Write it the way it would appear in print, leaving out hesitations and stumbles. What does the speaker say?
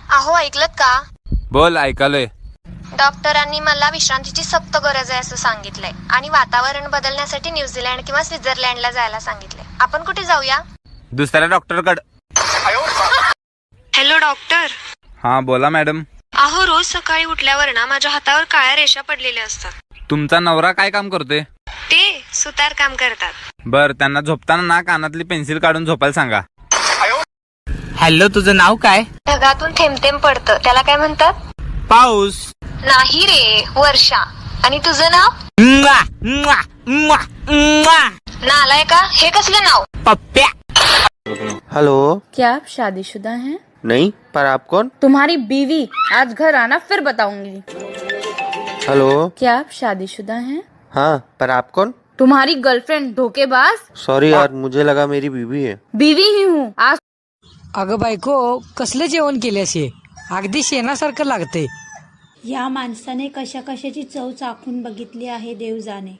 अहो ऐकलत का? बोल, ऐकालोय. डॉक्टरांनी मला विश्रांतीची सक्त गरज आहे असं सांगितलंय आणि वातावरण बदलण्यासाठी न्यूझीलंड किंवा स्वित्झर्लंडला जायला सांगितलंय. आपण कुठे जाऊया? दुसऱ्या डॉक्टरकडे. Hello doctor. हा बोला मॅडम. अहो रोज सकाळी उठल्यावर ना माझ्या हातावर काळ्या रेषा पडलेल्या असतात. तुमचा नवरा काय काम करतोय? ते सुतार काम करतात. बर, त्यांना झोपताना ना कानातली पेन्सिल काढून झोपायला सांगा. हॅलो, तुझं नाव काय? ढगातून थेंब थेंब पडतं त्याला काय म्हणतात? पाऊस. नाही रे, वर्षा. आणि तुझं नाव? म्वा, म्वा, म्वा, म्वा. नालाय का? हे कसलं नाव? पप्प्या. हेलो, क्या आप शादीशुदा हैं? नहीं, पर आप कौन? तुम्हारी बीवी। आज घर आना फिर बताऊंगी। हेलो, क्या आप शादीशुदा हैं? हाँ, पर आप कौन? तुम्हारी गर्लफ्रेंड धोखेबाज। सॉरी यार, मुझे लगा मेरी बीवी है. बीवी ही हूँ आज। अगं बायको, कसलं जेवण केल्याशे? अगदी शेणासारखं लागते. या माणसाने कशा कशाची चव चाखून बघितली आहे देव जाणे.